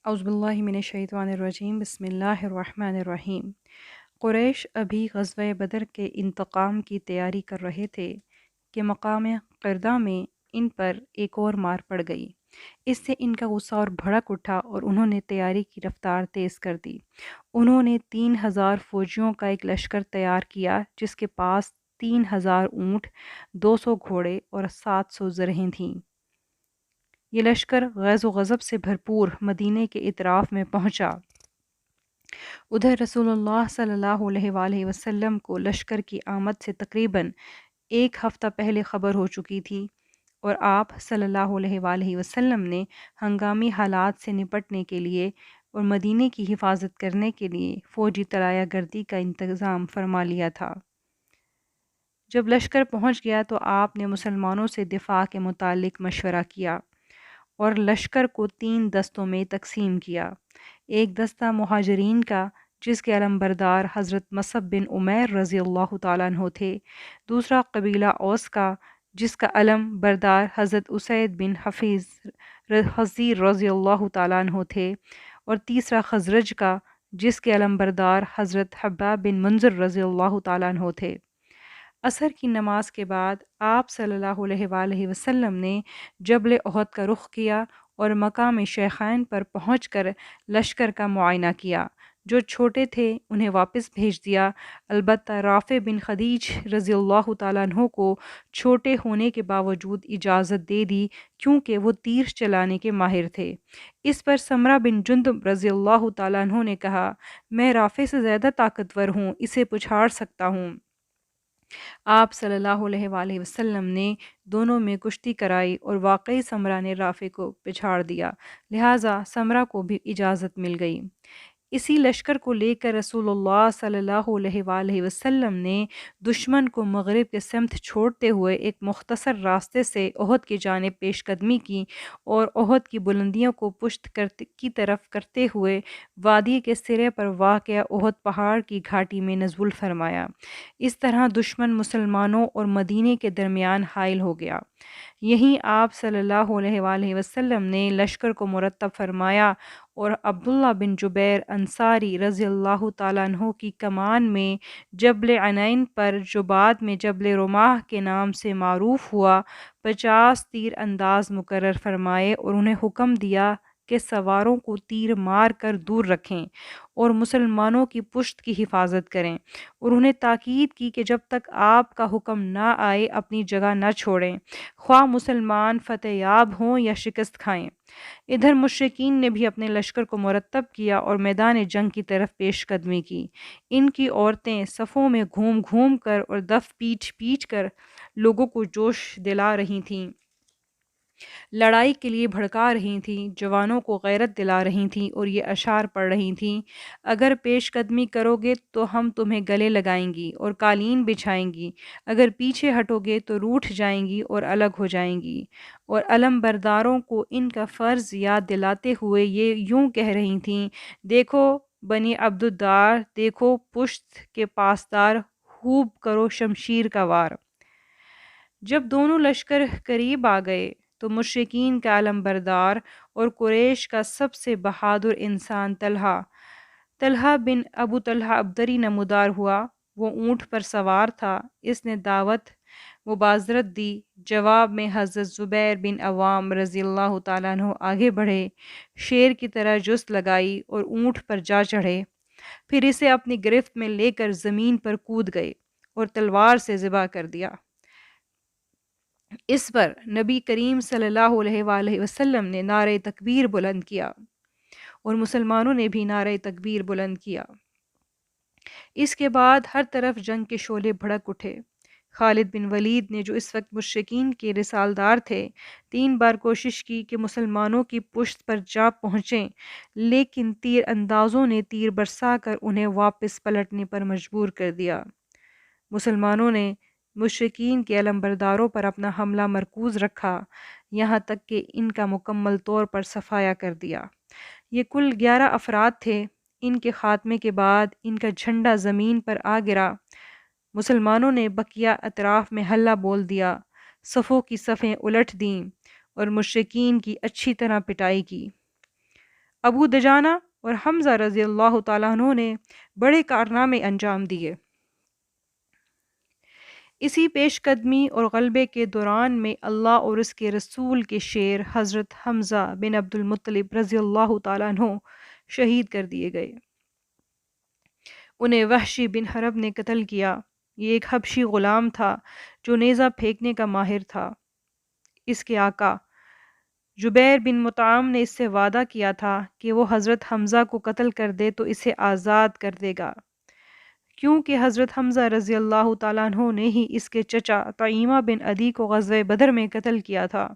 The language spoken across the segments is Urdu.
اعوذ باللہ من الشیطان الرجیم بسم اللہ الرحمن الرحیم۔ قریش ابھی غزوہ بدر کے انتقام کی تیاری کر رہے تھے کہ مقام قردہ میں ان پر ایک اور مار پڑ گئی۔ اس سے ان کا غصہ اور بھڑک اٹھا اور انہوں نے تیاری کی رفتار تیز کر دی۔ انہوں نے 3000 فوجیوں کا ایک لشکر تیار کیا جس کے پاس 3000 اونٹ، 200 گھوڑے اور 700 زرہیں تھیں۔ یہ لشکر غیظ و غضب سے بھرپور مدینے کے اطراف میں پہنچا۔ ادھر رسول اللہ صلی اللہ علیہ وآلہ وسلم کو لشکر کی آمد سے تقریباً ایک ہفتہ پہلے خبر ہو چکی تھی، اور آپ صلی اللہ علیہ وآلہ وسلم نے ہنگامی حالات سے نپٹنے کے لیے اور مدینے کی حفاظت کرنے کے لیے فوجی طلایہ گردی کا انتظام فرما لیا تھا۔ جب لشکر پہنچ گیا تو آپ نے مسلمانوں سے دفاع کے متعلق مشورہ کیا اور لشکر کو 3 دستوں میں تقسیم کیا۔ ایک دستہ مہاجرین کا جس کے علمبردار حضرت مصعب بن عمیر رضی اللہ تعالیٰ عنہ تھے، دوسرا قبیلہ اوس کا جس کا علم بردار حضرت اسید بن حضیر رضی اللہ تعالیٰ عنہ تھے، اور تیسرا خزرج کا جس کے علمبردار حضرت حباب بن منذر رضی اللہ تعالیٰ عنہ تھے۔ عصر کی نماز کے بعد آپ صلی اللہ علیہ وآلہ وسلم نے جبل احد کا رخ کیا اور مقام شیخین پر پہنچ کر لشکر کا معائنہ کیا۔ جو چھوٹے تھے انہیں واپس بھیج دیا، البتہ رافع بن خدیج رضی اللہ تعالیٰ عنہ کو چھوٹے ہونے کے باوجود اجازت دے دی کیونکہ وہ تیر چلانے کے ماہر تھے۔ اس پر سمرہ بن جندب رضی اللہ تعالیٰ عنہ نے کہا، میں رافع سے زیادہ طاقتور ہوں، اسے پچھاڑ سکتا ہوں۔ آپ صلی اللہ علیہ وآلہ وسلم نے دونوں میں کشتی کرائی اور واقعی سمرہ نے رافع کو پچھاڑ دیا، لہٰذا سمرہ کو بھی اجازت مل گئی۔ اسی لشکر کو لے کر رسول اللہ صلی اللہ علیہ وآلہ وسلم نے دشمن کو مغرب کے سمت چھوڑتے ہوئے ایک مختصر راستے سے احد کی جانب پیش قدمی کی اور احد کی بلندیوں کو پشت کی طرف کرتے ہوئے وادی کے سرے پر واقع احد پہاڑ کی گھاٹی میں نزول فرمایا۔ اس طرح دشمن مسلمانوں اور مدینے کے درمیان حائل ہو گیا۔ یہیں آپ صلی اللہ علیہ وآلہ وسلم نے لشکر کو مرتب فرمایا اور عبداللہ بن جبیر انصاری رضی اللہ تعالیٰ عنہ کی کمان میں جبل عنین پر، جو بعد میں جبل رماح کے نام سے معروف ہوا، 50 تیر انداز مقرر فرمائے اور انہیں حکم دیا کہ سواروں کو تیر مار کر دور رکھیں اور مسلمانوں کی پشت کی حفاظت کریں، اور انہیں تاکید کی کہ جب تک آپ کا حکم نہ آئے اپنی جگہ نہ چھوڑیں، خواہ مسلمان فتح یاب ہوں یا شکست کھائیں۔ ادھر مشرکین نے بھی اپنے لشکر کو مرتب کیا اور میدان جنگ کی طرف پیش قدمی کی۔ ان کی عورتیں صفوں میں گھوم گھوم کر اور دف پیٹ پیٹ کر لوگوں کو جوش دلا رہی تھیں، لڑائی کے لیے بھڑکا رہی تھیں، جوانوں کو غیرت دلا رہی تھیں اور یہ اشعار پڑھ رہی تھیں، اگر پیش قدمی کرو گے تو ہم تمہیں گلے لگائیں گی اور قالین بچھائیں گی، اگر پیچھے ہٹو گے تو روٹھ جائیں گی اور الگ ہو جائیں گی۔ اور علم برداروں کو ان کا فرض یاد دلاتے ہوئے یہ یوں کہہ رہی تھیں، دیکھو بنی عبدالدار، دیکھو پشت کے پاسدار، خوب کرو شمشیر کا وار۔ جب دونوں لشکر قریب آ گئے تو مشرکین کا علم بردار اور قریش کا سب سے بہادر انسان طلحہ بن ابو طلحہ عبدری نمودار ہوا۔ وہ اونٹ پر سوار تھا۔ اس نے دعوت مبازرت دی۔ جواب میں حضرت زبیر بن عوام رضی اللہ تعالیٰ عنہ آگے بڑھے، شیر کی طرح جست لگائی اور اونٹ پر جا چڑھے، پھر اسے اپنی گرفت میں لے کر زمین پر کود گئے اور تلوار سے ذبح کر دیا۔ اس پر نبی کریم صلی اللہ علیہ وآلہ وسلم نے نعرہ تکبیر بلند کیا اور مسلمانوں نے بھی نعرہ تکبیر بلند کیا۔ اس کے بعد ہر طرف جنگ کے شعلے بھڑک اٹھے۔ خالد بن ولید نے، جو اس وقت مشرکین کے رسالدار تھے، 3 بار کوشش کی کہ مسلمانوں کی پشت پر جا پہنچیں، لیکن تیر اندازوں نے تیر برسا کر انہیں واپس پلٹنے پر مجبور کر دیا۔ مسلمانوں نے مشرکین کے علمبرداروں پر اپنا حملہ مرکوز رکھا، یہاں تک کہ ان کا مکمل طور پر صفایا کر دیا۔ یہ کل 11 افراد تھے۔ ان کے خاتمے کے بعد ان کا جھنڈا زمین پر آ گرا۔ مسلمانوں نے بقیہ اطراف میں ہلہ بول دیا، صفوں کی صفیں الٹ دیں اور مشرکین کی اچھی طرح پٹائی کی۔ ابو دجانہ اور حمزہ رضی اللہ تعالیٰ عنہ نے بڑے کارنامے انجام دیے۔ اسی پیش قدمی اور غلبے کے دوران میں اللہ اور اس کے رسول کے شیر حضرت حمزہ بن عبد المطلب رضی اللہ تعالیٰ عنہ شہید کر دیے گئے۔ انہیں وحشی بن حرب نے قتل کیا۔ یہ ایک حبشی غلام تھا جو نیزہ پھینکنے کا ماہر تھا۔ اس کے آقا جبیر بن مطعم نے اس سے وعدہ کیا تھا کہ وہ حضرت حمزہ کو قتل کر دے تو اسے آزاد کر دے گا، کیونکہ حضرت حمزہ رضی اللہ تعالیٰ عنہ نے ہی اس کے چچا طعیمہ بن عدی کو غزوہ بدر میں قتل کیا تھا۔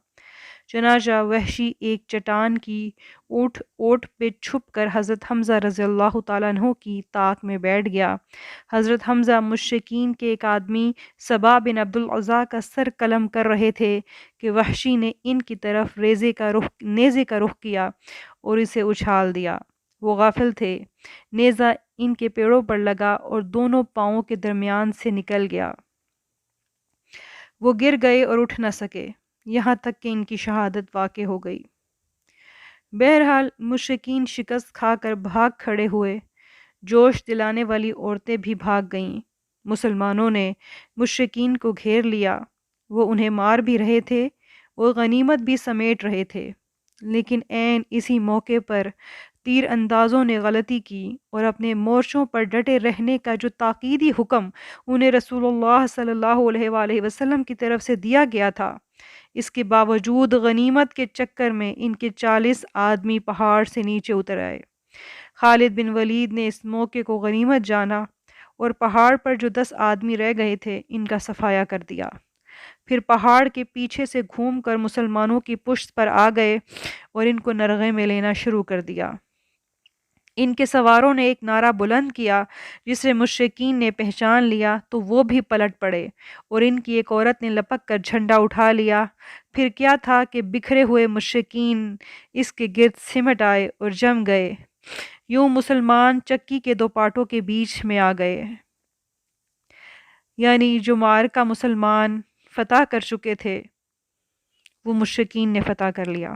چنانچہ وحشی ایک چٹان کی اوٹ پہ چھپ کر حضرت حمزہ رضی اللہ تعالیٰ عنہ کی طاق میں بیٹھ گیا۔ حضرت حمزہ مشرکین کے ایک آدمی سبا بن عبد العزیٰ کا سر قلم کر رہے تھے کہ وحشی نے ان کی طرف نیزے کا رخ کیا اور اسے اچھال دیا۔ وہ غافل تھے۔ نیزہ ان کے پیڑوں پر لگا اور دونوں پاؤں کے درمیان سے نکل گیا۔ وہ گر گئے اور اٹھ نہ سکے، یہاں تک کہ ان کی شہادت واقع ہو گئی۔ بہرحال مشرکین شکست کھا کر بھاگ کھڑے ہوئے۔ جوش دلانے والی عورتیں بھی بھاگ گئیں۔ مسلمانوں نے مشرکین کو گھیر لیا۔ وہ انہیں مار بھی رہے تھے اور غنیمت بھی سمیٹ رہے تھے، لیکن عین اسی موقع پر تیر اندازوں نے غلطی کی اور اپنے مورچوں پر ڈٹے رہنے کا جو تاکیدی حکم انہیں رسول اللہ صلی اللہ علیہ وآلہ وسلم کی طرف سے دیا گیا تھا، اس کے باوجود غنیمت کے چکر میں ان کے 40 آدمی پہاڑ سے نیچے اتر آئے۔ خالد بن ولید نے اس موقع کو غنیمت جانا اور پہاڑ پر جو 10 آدمی رہ گئے تھے ان کا صفایا کر دیا۔ پھر پہاڑ کے پیچھے سے گھوم کر مسلمانوں کی پشت پر آ گئے اور ان کو نرغے میں لینا شروع کر دیا۔ ان کے سواروں نے ایک نعرہ بلند کیا جسے مشرکین نے پہچان لیا تو وہ بھی پلٹ پڑے اور ان کی ایک عورت نے لپک کر جھنڈا اٹھا لیا۔ پھر کیا تھا کہ بکھرے ہوئے مشرکین اس کے گرد سمٹ آئے اور جم گئے۔ یوں مسلمان چکی کے دو پارٹوں کے بیچ میں آ گئے، یعنی جو معرکہ مسلمان فتح کر چکے تھے وہ مشرکین نے فتح کر لیا۔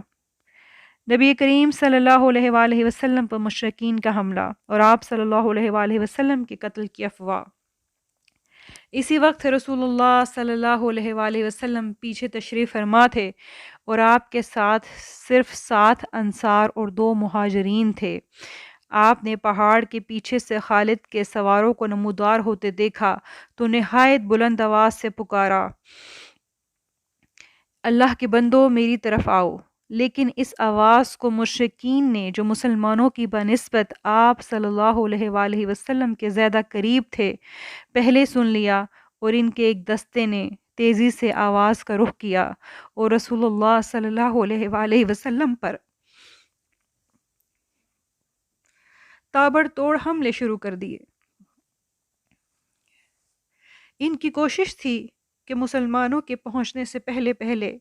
نبی کریم صلی اللہ علیہ وآلہ وسلم پر مشرکین کا حملہ اور آپ صلی اللہ علیہ وآلہ وسلم کے قتل کی افواہ۔ اسی وقت رسول اللہ صلی اللہ علیہ وآلہ وسلم پیچھے تشریف فرما تھے اور آپ کے ساتھ صرف 7 انصار اور 2 مہاجرین تھے۔ آپ نے پہاڑ کے پیچھے سے خالد کے سواروں کو نمودار ہوتے دیکھا تو نہایت بلند آواز سے پکارا، اللہ کے بندو میری طرف آؤ۔ لیکن اس آواز کو مشرکین نے جو مسلمانوں کی بنسبت آپ صلی اللہ علیہ وآلہ وسلم کے زیادہ قریب تھے پہلے سن لیا اور ان کے ایک دستے نے تیزی سے آواز کا رخ کیا اور رسول اللہ صلی اللہ علیہ وآلہ وسلم پر تابڑ توڑ حملے شروع کر دیے۔ ان کی کوشش تھی کہ مسلمانوں کے پہنچنے سے پہلے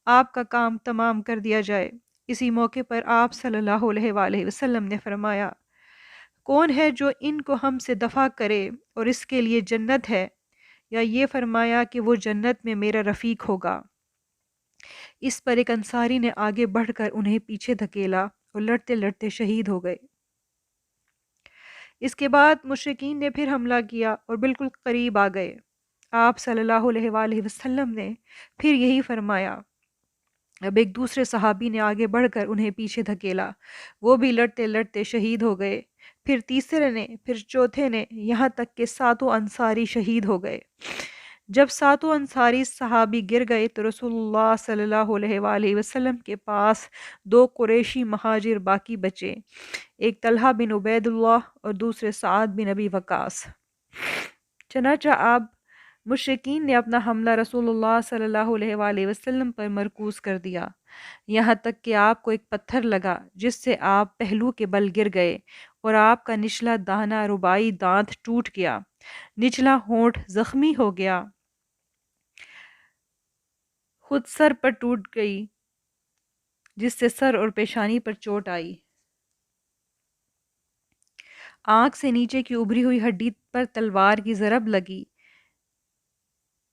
آپ کا کام تمام کر دیا جائے۔ اسی موقع پر آپ صلی اللہ علیہ وآلہ وسلم نے فرمایا، کون ہے جو ان کو ہم سے دفع کرے اور اس کے لیے جنت ہے، یا یہ فرمایا کہ وہ جنت میں میرا رفیق ہوگا۔ اس پر ایک انصاری نے آگے بڑھ کر انہیں پیچھے دھکیلا اور لڑتے لڑتے شہید ہو گئے۔ اس کے بعد مشرکین نے پھر حملہ کیا اور بالکل قریب آ گئے۔ آپ صلی اللہ علیہ وآلہ وسلم نے پھر یہی فرمایا۔ اب ایک دوسرے صحابی نے آگے بڑھ کر انہیں پیچھے دھکیلا، وہ بھی لڑتے لڑتے شہید ہو گئے۔ پھر تیسرے نے، پھر چوتھے نے، یہاں تک کہ 7 انصاری شہید ہو گئے۔ جب 7 انصاری صحابی گر گئے تو رسول اللہ صلی اللہ علیہ وآلہ وسلم کے پاس 2 قریشی مہاجر باقی بچے، ایک طلحہ بن عبید اللہ اور دوسرے سعد بن ابی وقاص۔ چنانچہ اب مشرکین نے اپنا حملہ رسول اللہ صلی اللہ علیہ وآلہ وسلم پر مرکوز کر دیا، یہاں تک کہ آپ کو ایک پتھر لگا جس سے آپ پہلو کے بل گر گئے اور آپ کا نچلا داہنا رباعی دانت ٹوٹ گیا، نچلا ہونٹ زخمی ہو گیا، خود سر پر ٹوٹ گئی جس سے سر اور پیشانی پر چوٹ آئی، آنکھ سے نیچے کی ابری ہوئی ہڈی پر تلوار کی ضرب لگی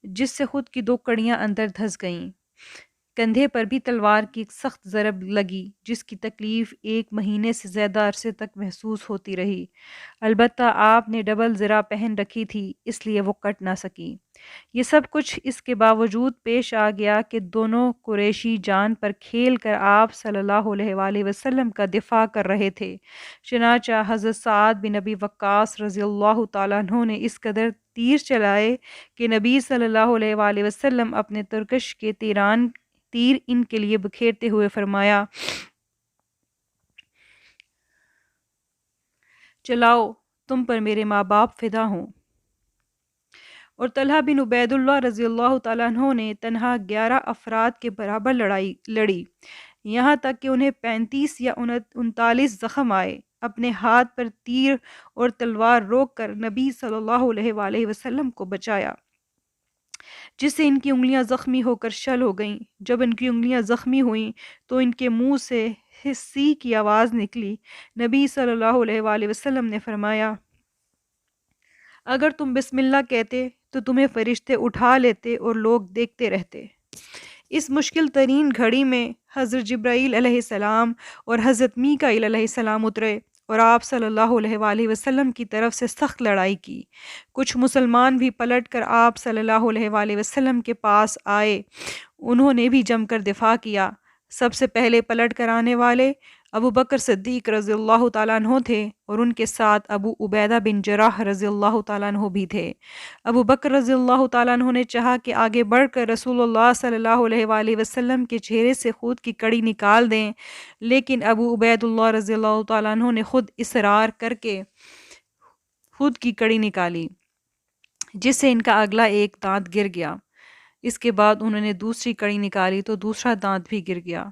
جس سے خود کی 2 کڑیاں اندر دھس گئیں، کندھے پر بھی تلوار کی ایک سخت ضرب لگی جس کی تکلیف 1 مہینے سے زیادہ عرصے تک محسوس ہوتی رہی۔ البتہ آپ نے ڈبل زرہ پہن رکھی تھی اس لیے وہ کٹ نہ سکی۔ یہ سب کچھ اس کے باوجود پیش آ گیا کہ دونوں قریشی جان پر کھیل کر آپ صلی اللہ علیہ وآلہ وسلم کا دفاع کر رہے تھے۔ چنانچہ حضرت سعد بن ابی وقاص رضی اللہ تعالیٰ عنہ نے اس قدر تیر چلائے کہ نبی صلی اللہ علیہ وآلہ وسلم اپنے ترکش کے تیر ان کے لیے بکھیرتے ہوئے فرمایا، چلاؤ، تم پر میرے ماں باپ فدا ہوں۔ اور طلحہ بن عبید اللہ رضی اللہ تعالیٰ عنہ نے تنہا 11 افراد کے برابر لڑائی لڑی، یہاں تک کہ انہیں 35 یا 39 زخم آئے۔ اپنے ہاتھ پر تیر اور تلوار روک کر نبی صلی اللہ علیہ وآلہ وسلم کو بچایا، جس سے ان کی انگلیاں زخمی ہو کر شل ہو گئیں۔ جب ان کی انگلیاں زخمی ہوئیں تو ان کے منہ سے ہسی کی آواز نکلی۔ نبی صلی اللہ علیہ وآلہ وسلم نے فرمایا، اگر تم بسم اللہ کہتے تو تمہیں فرشتے اٹھا لیتے اور لوگ دیکھتے رہتے۔ اس مشکل ترین گھڑی میں حضرت جبرائیل علیہ السلام اور حضرت میکائیل علیہ السلام اترے اور آپ صلی اللہ علیہ وآلہ وسلم کی طرف سے سخت لڑائی کی۔ کچھ مسلمان بھی پلٹ کر آپ صلی اللہ علیہ وآلہ وسلم کے پاس آئے، انہوں نے بھی جم کر دفاع کیا۔ سب سے پہلے پلٹ کر آنے والے ابو بکر صدیق رضی اللہ تعالیٰ عنہ تھے اور ان کے ساتھ ابو عبیدہ بن جراح رضی اللہ تعالیٰ عنہ بھی تھے۔ ابو بکر رضی اللہ تعالیٰ عنہ نے چاہا کہ آگے بڑھ کر رسول اللہ صلی اللہ علیہ وآلہ وسلم کے چہرے سے خود کی کڑی نکال دیں، لیکن ابو عبید اللہ رضی اللہ تعالیٰ عنہ نے خود اصرار کر کے خود کی کڑی نکالی، جس سے ان کا اگلا ایک دانت گر گیا۔ اس کے بعد انہوں نے دوسری کڑی نکالی تو دوسرا دانت بھی گر گیا۔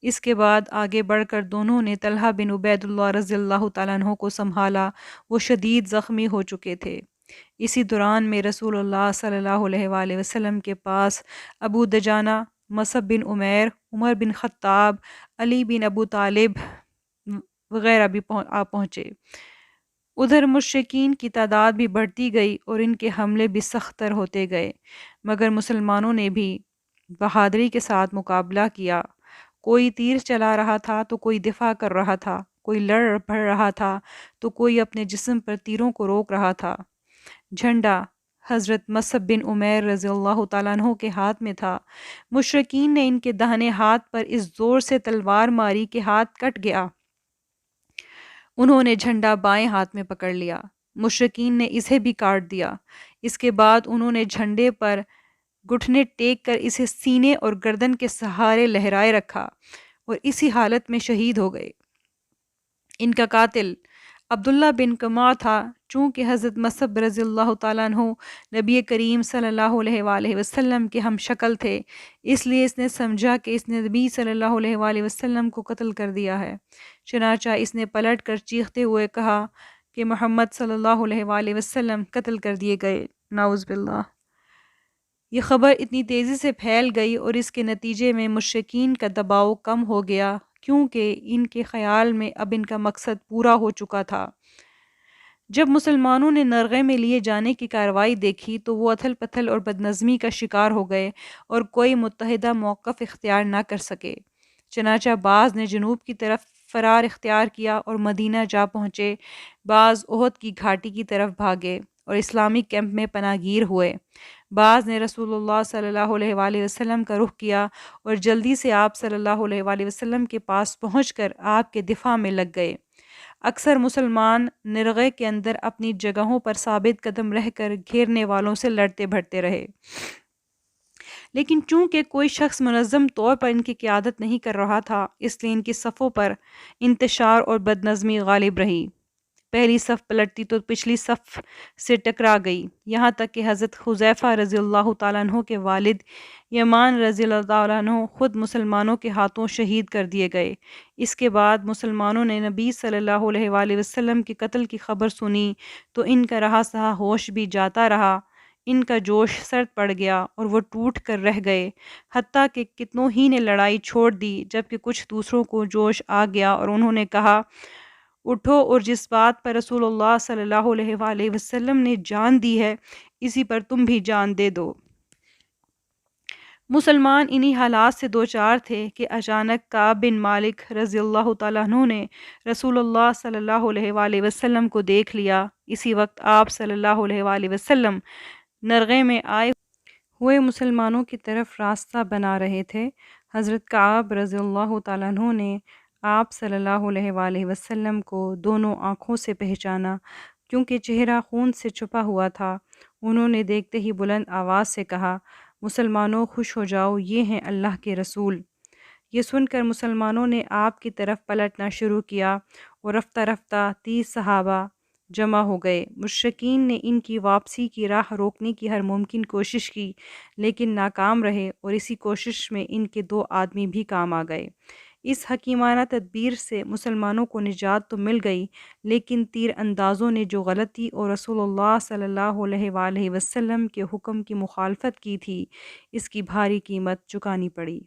اس کے بعد آگے بڑھ کر دونوں نے طلحہ بن عبید اللہ رضی اللہ تعالیٰ عنہ کو سنبھالا، وہ شدید زخمی ہو چکے تھے۔ اسی دوران میں رسول اللہ صلی اللہ علیہ وآلہ وسلم کے پاس ابو دجانہ، مصعب بن عمیر، عمر بن خطاب، علی بن ابو طالب وغیرہ بھی پہنچے۔ ادھر مشرکین کی تعداد بھی بڑھتی گئی اور ان کے حملے بھی سخت تر ہوتے گئے، مگر مسلمانوں نے بھی بہادری کے ساتھ مقابلہ کیا۔ کوئی تیر چلا رہا تھا تو کوئی دفاع کر رہا تھا، کوئی لڑ بھڑ رہا تھا تو کوئی اپنے جسم پر تیروں کو روک رہا تھا۔ جھنڈا حضرت مصعب بن عمیر رضی اللہ تعالیٰ عنہ کے ہاتھ میں تھا۔ مشرکین نے ان کے داہنے ہاتھ پر اس زور سے تلوار ماری کہ ہاتھ کٹ گیا۔ انہوں نے جھنڈا بائیں ہاتھ میں پکڑ لیا، مشرکین نے اسے بھی کاٹ دیا۔ اس کے بعد انہوں نے جھنڈے پر گھٹنے ٹیک کر اسے سینے اور گردن کے سہارے لہرائے رکھا اور اسی حالت میں شہید ہو گئے۔ ان کا قاتل عبداللہ بن کما تھا۔ چونکہ حضرت مصعب رضی اللہ تعالیٰ عنہ نبی کریم صلی اللہ علیہ وآلہ وسلم کے ہم شکل تھے، اس لیے اس نے سمجھا کہ اس نے نبی صلی اللہ علیہ وآلہ وسلم کو قتل کر دیا ہے، چنانچہ اس نے پلٹ کر چیختے ہوئے کہا کہ محمد صلی اللہ علیہ وآلہ وسلم قتل کر دیے گئے، نعوذ باللہ۔ یہ خبر اتنی تیزی سے پھیل گئی اور اس کے نتیجے میں مشرکین کا دباؤ کم ہو گیا، کیونکہ ان کے خیال میں اب ان کا مقصد پورا ہو چکا تھا۔ جب مسلمانوں نے نرغے میں لیے جانے کی کارروائی دیکھی تو وہ اتھل پتھل اور بدنظمی کا شکار ہو گئے اور کوئی متحدہ موقف اختیار نہ کر سکے۔ چنانچہ بعض نے جنوب کی طرف فرار اختیار کیا اور مدینہ جا پہنچے، بعض احد کی گھاٹی کی طرف بھاگے اور اسلامی کیمپ میں پناہ گیر ہوئے، بعض نے رسول اللہ صلی اللہ علیہ وآلہ وسلم کا رخ کیا اور جلدی سے آپ صلی اللہ علیہ وآلہ وسلم کے پاس پہنچ کر آپ کے دفاع میں لگ گئے۔ اکثر مسلمان نرغے کے اندر اپنی جگہوں پر ثابت قدم رہ کر گھیرنے والوں سے لڑتے بھڑتے رہے، لیکن چونکہ کوئی شخص منظم طور پر ان کی قیادت نہیں کر رہا تھا، اس لیے ان کی صفوں پر انتشار اور بدنظمی غالب رہی۔ پہلی صف پلٹتی تو پچھلی صف سے ٹکرا گئی، یہاں تک کہ حضرت حذیفہ رضی اللہ تعالیٰ عنہ کے والد یمان رضی اللہ تعالیٰ عنہ خود مسلمانوں کے ہاتھوں شہید کر دیے گئے۔ اس کے بعد مسلمانوں نے نبی صلی اللہ علیہ وآلہ وسلم کے قتل کی خبر سنی تو ان کا رہا سہا ہوش بھی جاتا رہا، ان کا جوش سرد پڑ گیا اور وہ ٹوٹ کر رہ گئے، حتیٰ کہ کتنوں ہی نے لڑائی چھوڑ دی، جبکہ کچھ دوسروں کو جوش آ گیا اور انہوں نے کہا، اٹھو اور جس بات پر رسول اللہ صلی اللہ علیہ وآلہ وسلم نے جان دی ہے اسی پر تم بھی جان دے دو۔ مسلمان انہی حالات سے دوچار تھے کہ اچانک کعب بن مالک رضی اللہ تعالیٰ عنہ نے رسول اللہ صلی اللہ علیہ وآلہ وسلم کو دیکھ لیا۔ اسی وقت آپ صلی اللہ علیہ وآلہ وسلم نرغے میں آئے ہوئے مسلمانوں کی طرف راستہ بنا رہے تھے۔ حضرت کعب رضی اللہ تعالیٰ عنہ نے آپ صلی اللہ علیہ وآلہ وسلم کو دونوں آنکھوں سے پہچانا، کیونکہ چہرہ خون سے چھپا ہوا تھا۔ انہوں نے دیکھتے ہی بلند آواز سے کہا، مسلمانوں خوش ہو جاؤ، یہ ہیں اللہ کے رسول۔ یہ سن کر مسلمانوں نے آپ کی طرف پلٹنا شروع کیا اور رفتہ رفتہ 30 صحابہ جمع ہو گئے۔ مشرکین نے ان کی واپسی کی راہ روکنے کی ہر ممکن کوشش کی، لیکن ناکام رہے، اور اسی کوشش میں ان کے 2 آدمی بھی کام آ گئے۔ اس حکیمانہ تدبیر سے مسلمانوں کو نجات تو مل گئی، لیکن تیر اندازوں نے جو غلطی اور رسول اللہ صلی اللہ علیہ وآلہ وسلم کے حکم کی مخالفت کی تھی، اس کی بھاری قیمت چکانی پڑی۔